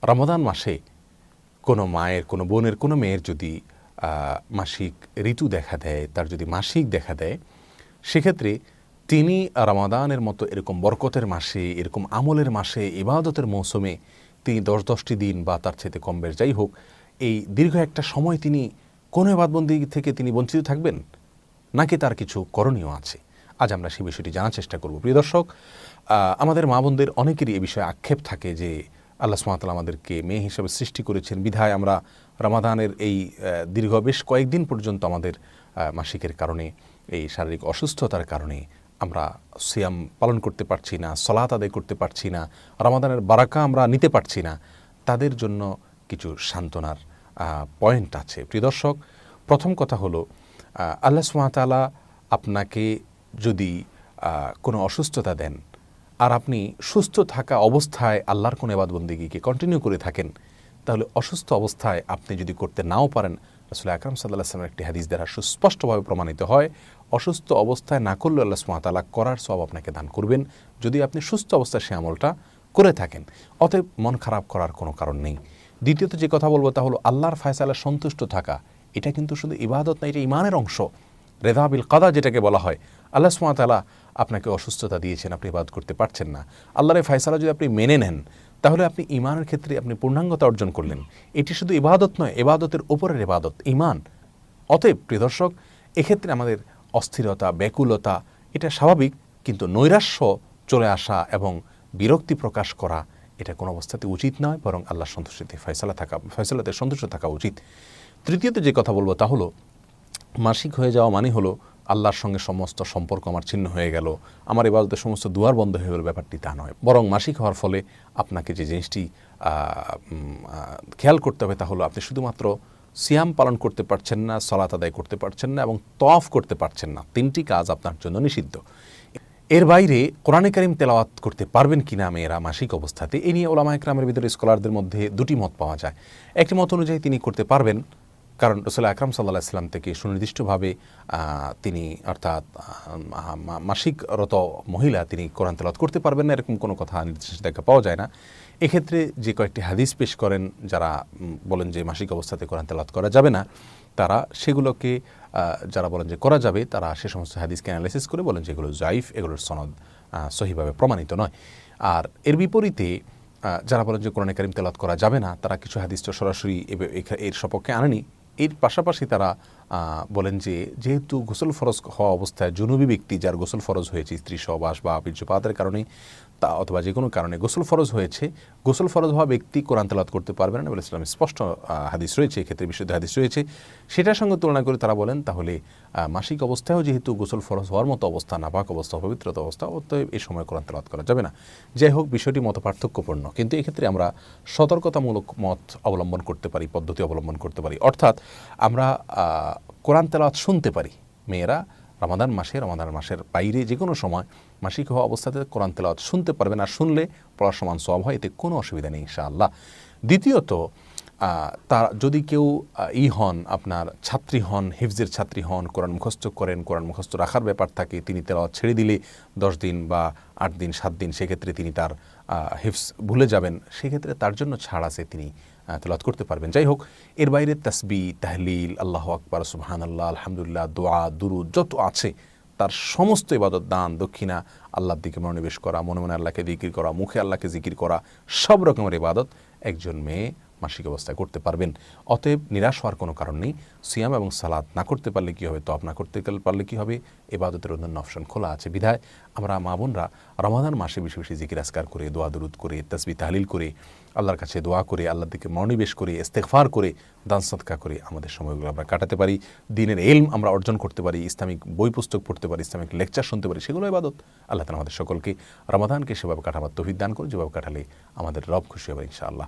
রমাদান মাসে কোনো মায়ের, কোনো বোনের, কোনো মেয়ের যদি মাসিক ঋতু দেখা দেয়, তার যদি মাসিক দেখা দেয়, সেক্ষেত্রে তিনি রমাদানের মতো এরকম বরকতের মাসে, এরকম আমলের মাসে, ইবাদতের মৌসুমে তিনি 10-10টি দিন বা তার চাইতে কম বেশ যাই হোক, এই দীর্ঘ একটা সময় তিনি কোনো ইবাদতবন্দি থেকে তিনি বঞ্চিত থাকবেন, নাকি তার কিছু করণীয় আছে? আজ আমরা সেই বিষয়টি জানার চেষ্টা করব। প্রিয় দর্শক, আমাদের মা বোনদের অনেকেরই এ বিষয়ে আক্ষেপ থাকে যে আল্লাহ সুবহানাহু ওয়া তাআলা আমাদেরকে মেয়ে হিসেবে সৃষ্টি করেছেন, বিধায় আমরা রমাদানের এই দীর্ঘ বেশ কয়েকদিন পর্যন্ত আমাদের মাসিকের কারণে, এই শারীরিক অসুস্থতার কারণে আমরা সিয়াম পালন করতে পারছি না, সালাত আদায় করতে পারছি না, রমাদানের বারাকা আমরা নিতে পারছি না। তাদের জন্য কিছু সান্ত্বনার পয়েন্ট আছে। প্রিয় দর্শক, প্রথম কথা হলো, আল্লাহ সুবহানাহু ওয়া তাআলা আপনাকে যদি কোনো অসুস্থতা দেন আর আপনি সুস্থ থাকা অবস্থায় আল্লাহর কোনো ইবাদতবন্দেগীকে কন্টিনিউ করে থাকেন, তাহলে অসুস্থ অবস্থায় আপনি যদি করতে নাও পারেন, রাসূল আকরাম সাল্লাল্লাহু আলাইহি ওয়াসাল্লামের একটি হাদিস দ্বারা সুস্পষ্টভাবে প্রমাণিত হয়, অসুস্থ অবস্থায় না করলে আল্লাহ সুবহানাহু ওয়া তাআলা করার সওয়াব আপনাকে দান করবেন যদি আপনি সুস্থ অবস্থায় সে আমলটা করে থাকেন। অতএব মন খারাপ করার কোনো কারণ নেই। দ্বিতীয়ত যে কথা বলবো তা হলো, আল্লাহর ফায়সালায় সন্তুষ্ট থাকা, এটা কিন্তু শুধু ইবাদত না, এটা ঈমানের অংশ। রেদা বিল কাদা যেটাকে বলা হয়, আল্লাহ সুবহানাহু ওয়া তাআলা আপনাকে অসুস্থতা দিয়েছেন, আপনি ইবাদত করতে পারছেন না, আল্লাহর এই ফায়সালা যদি আপনি মেনে নেন, তাহলে আপনি ঈমানের ক্ষেত্রে আপনি পূর্ণাঙ্গতা অর্জন করলেন। এটি শুধু ইবাদত নয়, ইবাদতের উপরের ইবাদত ঈমান। অতএব প্রিয় দর্শক, এক্ষেত্রে আমাদের অস্থিরতা, ব্যাকুলতা এটা স্বাভাবিক, কিন্তু নৈরাশ্য চলে আসা এবং বিরক্তি প্রকাশ করা এটা কোনো অবস্থাতে উচিত নয়, বরং আল্লাহর সন্তুষ্টিতে ফয়সালাতে সন্তুষ্ট থাকা উচিত। তৃতীয়ত যে কথা বলবো তা হলো, মাসিক হয়ে যাওয়া মানে হলো আল্লাহর সঙ্গে সমস্ত সম্পর্ক আমার ছিন্ন হয়ে গেল, আমার ইবাদতের সমস্ত দুয়ার বন্ধ হয়ে গেল, ব্যাপারটি তা নয়। বরং মাসিক হওয়ার ফলে আপনাকে যে জিনিসটি খেয়াল করতে হবে তা হলো, আপনি শুধুমাত্র সিয়াম পালন করতে পারছেন না, সালাত আদায় করতে পারছেন না এবং তওয়াফ করতে পারছেন না। 3টি কাজ আপনার জন্য নিষিদ্ধ। এর বাইরে কোরআনে কারীম তেলাওয়াত করতে পারবেন কিনা মেয়েরা মাসিক অবস্থাতে, এ নিয়ে উলামায়ে কেরামের ভিতরে স্কলারদের মধ্যে 2টি মত পাওয়া যায়। একটি মত অনুযায়ী তিনি করতে পারবেন, কারণ রাসূল আকরাম সাল্লাল্লাহু আলাইহি ওয়াসাল্লাম থেকে সুনির্দিষ্টভাবে তিনি, অর্থাৎ মাসিকরত মহিলা, তিনি কোরআন তেলাওয়াত করতে পারবেন না, এরকম কোনো কথা নির্দেশিকা পাওয়া যায় না। এক্ষেত্রে যে কয়েকটি হাদিস পেশ করেন যারা বলেন যে মাসিক অবস্থাতে কোরআন তেলাওয়াত করা যাবে না, তারা সেগুলোকে, যারা বলেন যে করা যাবে, তারা সে সমস্ত হাদিসকে অ্যানালাইসিস করে বলেন যে এগুলো জাইফ, এগুলোর সনদ সহিভাবে প্রমাণিত নয়। আর এর বিপরীতে যারা বলেন যে কোরআনে কারীম তেলাওয়াত করা যাবে না, তারা কিছু হাদিস তো সরাসরি এর সপক্ষে আনেনি। এর পাশাপাশি তারা বলেন যে যেহেতু গোসল ফরজ হওয়া অবস্থায় জুনুবি ব্যক্তি, যার গোসল ফরজ হয়েছে স্ত্রী সহবাস বা বীর্যপাতের কারণে তা অথবা যে কোনো কারণে গোসল ফরজ হয়েছে, গোসল ফরজ হওয়া ব্যক্তি কোরআন তেলাওয়াত করতে পারবে না বলে ইসলামে স্পষ্ট হাদিস রয়েছে, এক্ষেত্রে বিশুদ্ধ হাদিস রয়েছে। সেটার সঙ্গে তুলনা করে তারা বলেন তাহলে মাসিক অবস্থায়ও যেহেতু গোসল ফরজ হওয়ার মতো অবস্থা, নাপাক অবস্থা, পবিত্রতা অবস্থা, অতএব এই সময় কোরআন তেলাওয়াত করা যাবে না। যাই হোক, বিষয়টি মত পার্থক্যপূর্ণ, কিন্তু এক্ষেত্রে আমরা সতর্কতামূলক মত অবলম্বন করতে পারি, পদ্ধতি অবলম্বন করতে পারি। অর্থাৎ আমরা কোরআন তেলাওয়াত শুনতে পারি। মেয়েরা রমাদান মাসের বাইরে যে কোনো সময় মাসিক হওয়া অবস্থাতে কোরআন তেলাওয়াত শুনতে পারবেন, আর শুনলে পড়ার সমান সওয়াব হয়, এতে কোনো অসুবিধা নেই ইনশাআল্লাহ। দ্বিতীয়ত, তার যদি কেউ হন, আপনার ছাত্রী হন, হিফজের ছাত্রী হন, কোরআন মুখস্থ করেন, কোরআন মুখস্থ রাখার ব্যাপার থাকে, তিনি তেলাওয়াত ছেড়ে দিলে 10 দিন বা 8 দিন 7 দিন, সেক্ষেত্রে তিনি তার হিফজ ভুলে যাবেন, সেক্ষেত্রে তার জন্য ছাড় আছে, তিনি তেলাওয়াত করতে পারবেন। যাই হোক, এর বাইরে তাসবিহ, তাহলিল, আল্লাহু আকবার, সুবহানাল্লাহ, আলহামদুলিল্লাহ, দোয়া, দুরুদ যত আছে, তার সমস্ত ইবাদত, দান, দক্ষিণা, আল্লাহর দিকে মনোনিবেশ করা, মনে মনে আল্লাহকে জিকির করা, মুখে আল্লাহকে জিকির করা, সব রকমের ইবাদত একজন মেয়ে মাসিক অবস্থায় করতে পারবেন। অতএব নিরাশ হওয়ার কোনো কারণ নেই। সিয়াম এবং সালাত না করতে পারলে কী হবে, তওয়াব না করতে পারলে কী হবে, ইবাদতের অন্যান্য অপশন খোলা আছে। বিধায় আমরা মা বোনরা রমাদান মাসে বেশি বেশি জিকির আজকার করে, দোয়া দুরুদ করে, তাসবিহ তাহলিল করে, আল্লাহর কাছে দোয়া করে, আল্লাহর দিকে মনোনিবেশ করে, ইস্তেগফার করে, দান সদকা করে আমাদের সময়গুলো আমরা কাটাতে পারি। দ্বীনের ইলম আমরা অর্জন করতে পারি, ইসলামিক বই পুস্তক পড়তে পারি, ইসলামিক লেকচার শুনতে পারি, সেগুলো ইবাদত। আল্লাহ তাআলা আমাদের সকলকে রমাদানকে সেভাবে কাটাবার তৌফিক দান করে, যেভাবে কাটালে আমাদের রব খুশি হবে ইনশাআল্লাহ।